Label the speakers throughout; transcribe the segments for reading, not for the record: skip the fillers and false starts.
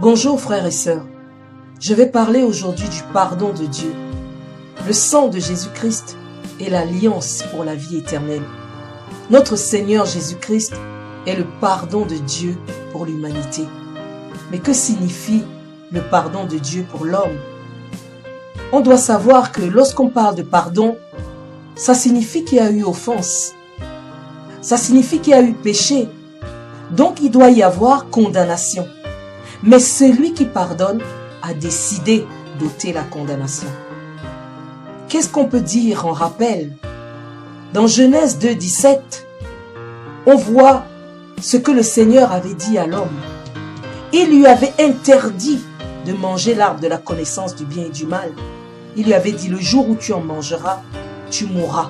Speaker 1: Bonjour frères et sœurs, je vais parler aujourd'hui du pardon de Dieu. Le sang de Jésus-Christ est l'alliance pour la vie éternelle. Notre Seigneur Jésus-Christ est le pardon de Dieu pour l'humanité. Mais que signifie le pardon de Dieu pour l'homme? On doit savoir que lorsqu'on parle de pardon, ça signifie qu'il y a eu offense. Ça signifie qu'il y a eu péché. Donc il doit y avoir condamnation. Mais celui qui pardonne a décidé d'ôter la condamnation. Qu'est-ce qu'on peut dire en rappel? Dans Genèse 2, 17, on voit ce que le Seigneur avait dit à l'homme. Il lui avait interdit de manger l'arbre de la connaissance du bien et du mal. Il lui avait dit, le jour où tu en mangeras, tu mourras.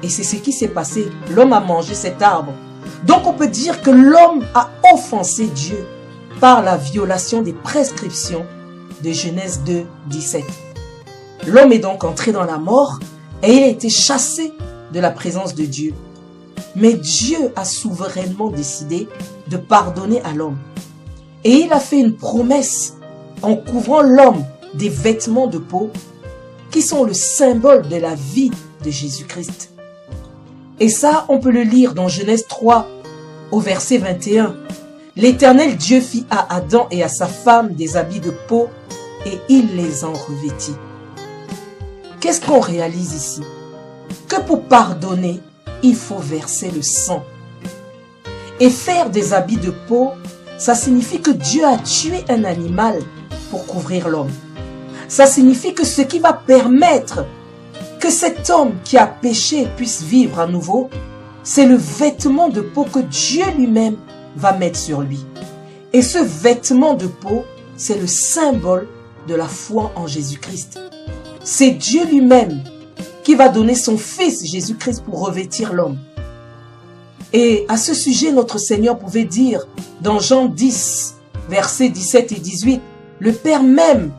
Speaker 1: Et c'est ce qui s'est passé. L'homme a mangé cet arbre. Donc on peut dire que l'homme a offensé Dieu par la violation des prescriptions de Genèse 2, 17. L'homme est donc entré dans la mort et il a été chassé de la présence de Dieu. Mais Dieu a souverainement décidé de pardonner à l'homme. Et il a fait une promesse en couvrant l'homme des vêtements de peau qui sont le symbole de la vie de Jésus-Christ. Et ça, on peut le lire dans Genèse 3 au verset 21. L'Éternel Dieu fit à Adam et à sa femme des habits de peau et il les en revêtit. Qu'est-ce qu'on réalise ici? Que pour pardonner, il faut verser le sang. Et faire des habits de peau, ça signifie que Dieu a tué un animal pour couvrir l'homme. Ça signifie que ce qui va permettre que cet homme qui a péché puisse vivre à nouveau, c'est le vêtement de peau que Dieu lui-même va mettre sur lui. Et ce vêtement de peau, c'est le symbole de la foi en Jésus-Christ. C'est Dieu lui-même qui va donner son Fils Jésus-Christ pour revêtir l'homme. Et à ce sujet, notre Seigneur pouvait dire dans Jean 10, versets 17 et 18, « Le Père m'aime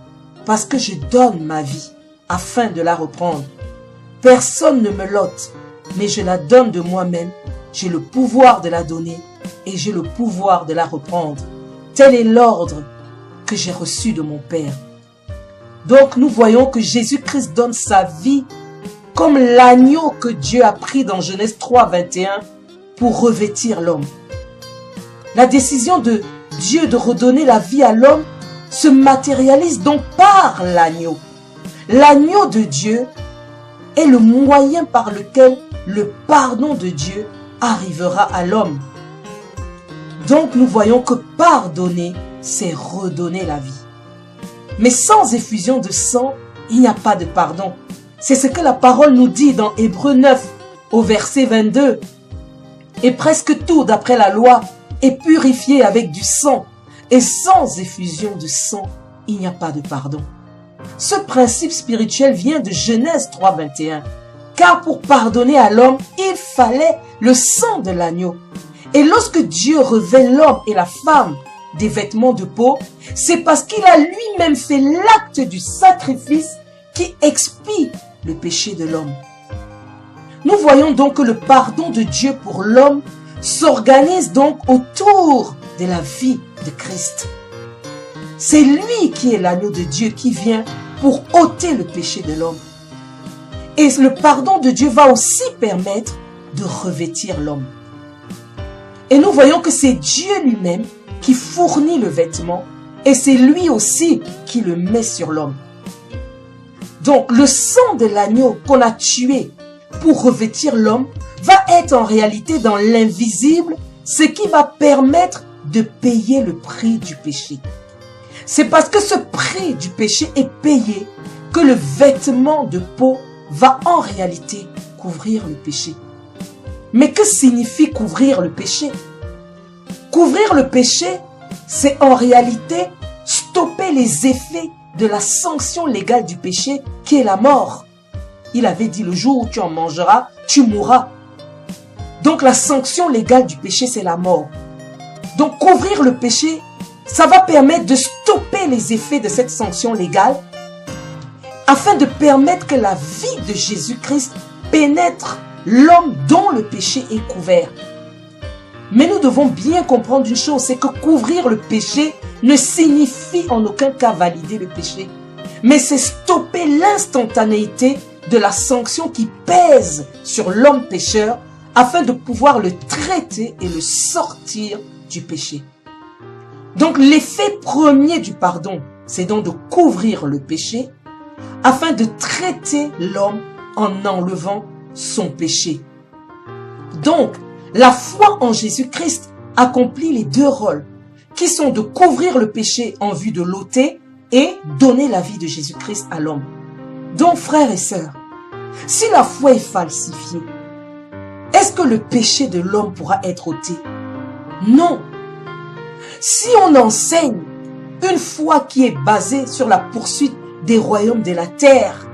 Speaker 1: parce que je donne ma vie afin de la reprendre. Personne ne me l'ôte, mais je la donne de moi-même. J'ai le pouvoir de la donner et j'ai le pouvoir de la reprendre. Tel est l'ordre que j'ai reçu de mon Père. » Donc nous voyons que Jésus-Christ donne sa vie comme l'agneau que Dieu a pris dans Genèse 3, 21 pour revêtir l'homme. La décision de Dieu de redonner la vie à l'homme se matérialise donc par l'agneau. L'agneau de Dieu est le moyen par lequel le pardon de Dieu arrivera à l'homme. Donc nous voyons que pardonner, c'est redonner la vie. Mais sans effusion de sang, il n'y a pas de pardon. C'est ce que la parole nous dit dans Hébreux 9 au verset 22. Et presque tout, d'après la loi, est purifié avec du sang. Et sans effusion de sang, il n'y a pas de pardon. Ce principe spirituel vient de Genèse 3, 21. Car pour pardonner à l'homme, il fallait le sang de l'agneau. Et lorsque Dieu revêt l'homme et la femme des vêtements de peau, c'est parce qu'il a lui-même fait l'acte du sacrifice qui expie le péché de l'homme. Nous voyons donc que le pardon de Dieu pour l'homme s'organise donc autour de la vie de Christ. C'est lui qui est l'agneau de Dieu qui vient pour ôter le péché de l'homme. Et le pardon de Dieu va aussi permettre de revêtir l'homme. Et nous voyons que c'est Dieu lui-même qui fournit le vêtement et c'est lui aussi qui le met sur l'homme. Donc le sang de l'agneau qu'on a tué pour revêtir l'homme va être en réalité dans l'invisible ce qui va permettre de payer le prix du péché. C'est parce que ce prix du péché est payé que le vêtement de peau va en réalité couvrir le péché. Mais que signifie couvrir le péché? Couvrir le péché, c'est en réalité stopper les effets de la sanction légale du péché qui est la mort. Il avait dit, le jour où tu en mangeras, tu mourras. Donc la sanction légale du péché, c'est la mort. Donc couvrir le péché, ça va permettre de stopper les effets de cette sanction légale afin de permettre que la vie de Jésus-Christ pénètre l'homme dont le péché est couvert. Mais nous devons bien comprendre une chose, c'est que couvrir le péché ne signifie en aucun cas valider le péché. Mais c'est stopper l'instantanéité de la sanction qui pèse sur l'homme pécheur afin de pouvoir le traiter et le sortir du péché. Donc l'effet premier du pardon, c'est donc de couvrir le péché afin de traiter l'homme en enlevant son péché. Donc, la foi en Jésus-Christ accomplit les deux rôles qui sont de couvrir le péché en vue de l'ôter et donner la vie de Jésus-Christ à l'homme. Donc, frères et sœurs, si la foi est falsifiée, est-ce que le péché de l'homme pourra être ôté? Non. Si on enseigne une foi qui est basée sur la poursuite des royaumes de la terre,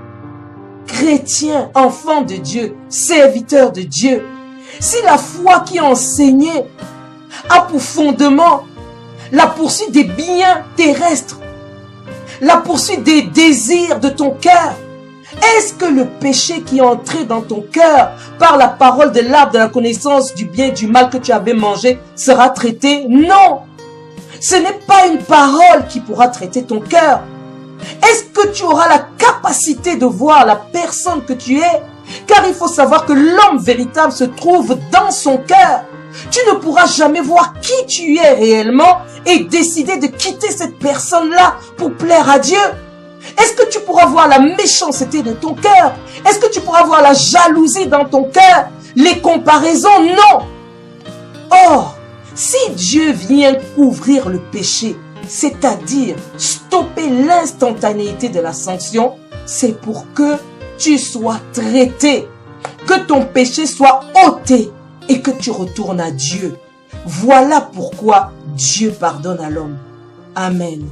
Speaker 1: chrétiens, enfants de Dieu, serviteurs de Dieu, si la foi qui est enseignée a pour fondement la poursuite des biens terrestres, la poursuite des désirs de ton cœur, est-ce que le péché qui est entré dans ton cœur par la parole de l'arbre de la connaissance du bien et du mal que tu avais mangé sera traité? Non! Ce n'est pas une parole qui pourra traiter ton cœur. Est-ce que tu auras la capacité de voir la personne que tu es? Car il faut savoir que l'homme véritable se trouve dans son cœur. Tu ne pourras jamais voir qui tu es réellement et décider de quitter cette personne-là pour plaire à Dieu. Est-ce que tu pourras voir la méchanceté de ton cœur? Est-ce que tu pourras voir la jalousie dans ton cœur? Les comparaisons? Non! Or, si Dieu vient couvrir le péché, c'est-à-dire stopper l'instantanéité de la sanction, c'est pour que tu sois traité, que ton péché soit ôté et que tu retournes à Dieu. Voilà pourquoi Dieu pardonne à l'homme. Amen.